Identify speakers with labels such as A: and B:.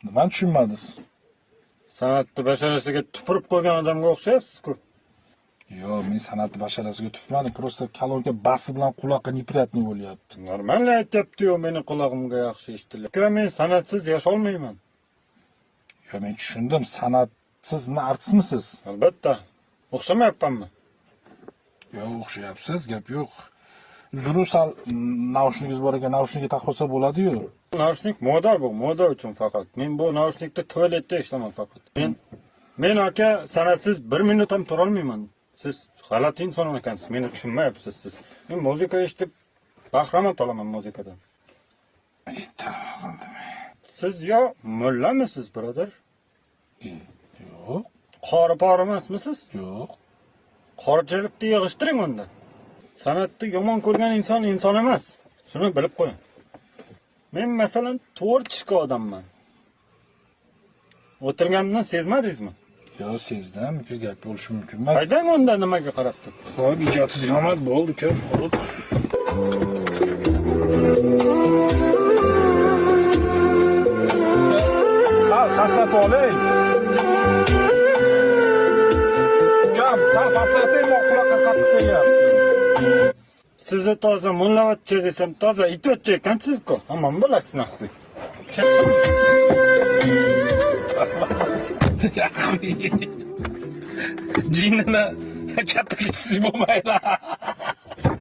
A: Nimani tushunmadingiz?
B: San'atni basharasiga tupurib qo'ygan odamga o'xshayapsiz-ku.
A: Yo'q, men san'atni basharasiga tupmadim. Просто kolonka basi bilan quloqqa неприятный bo'lyapti.
B: Normal aytyapti-yu, meni qulog'imga yaxshi eshitilyapti. Men sanatsiz yasholmayman.
A: Yo, men tushundim. Sanatsiz artistmisiz?
B: Albatta. O'xshamayapmanmi?
A: Yo'q, o'xshayapsiz, gap yo'q. Uzru sal naushnigingiz bor ekan, naushnikka taqib olsa bo'ladi-yu.
B: Naushnik moda bu, moda uchun faqat. Men bu naushnikda tualetda ishlaman faqat. Men aka sanatsiz 1 minut ham tura olmayman. Siz g'alati inson ekansiz, meni tushunmayapsiz siz. Men muzika eshitib bahramand olaman muzikadan. Siz yo mullamisiz, birodar?
A: Yo'q.
B: Qori pori emasmisiz?
A: Yo'q.
B: Qorichilikni yig'ishtiring unda. San'atni yomon ko'rgan inson inson emas. Shuni bilib qo'ying. Men masalan tvorческий odamman. O'tirganimni sezmadingizmi?
A: Yo'q, sezdim. Gap bo'lishi mumkin emas.
B: Haydang unda nimaga qarab turibsiz?
A: Hop, ijodsiz omad bo'ldi-ku. Hop. Al, paslatib oling. Gap, sal paslatib, quloqqa qattiq qo'yapti.
B: Sizni toza mullavatchi desam, toza itvachchi ekansiz-ku. Hamon bilasiz naqdi.
A: Jinnini katta kichisi bo'lmaydi.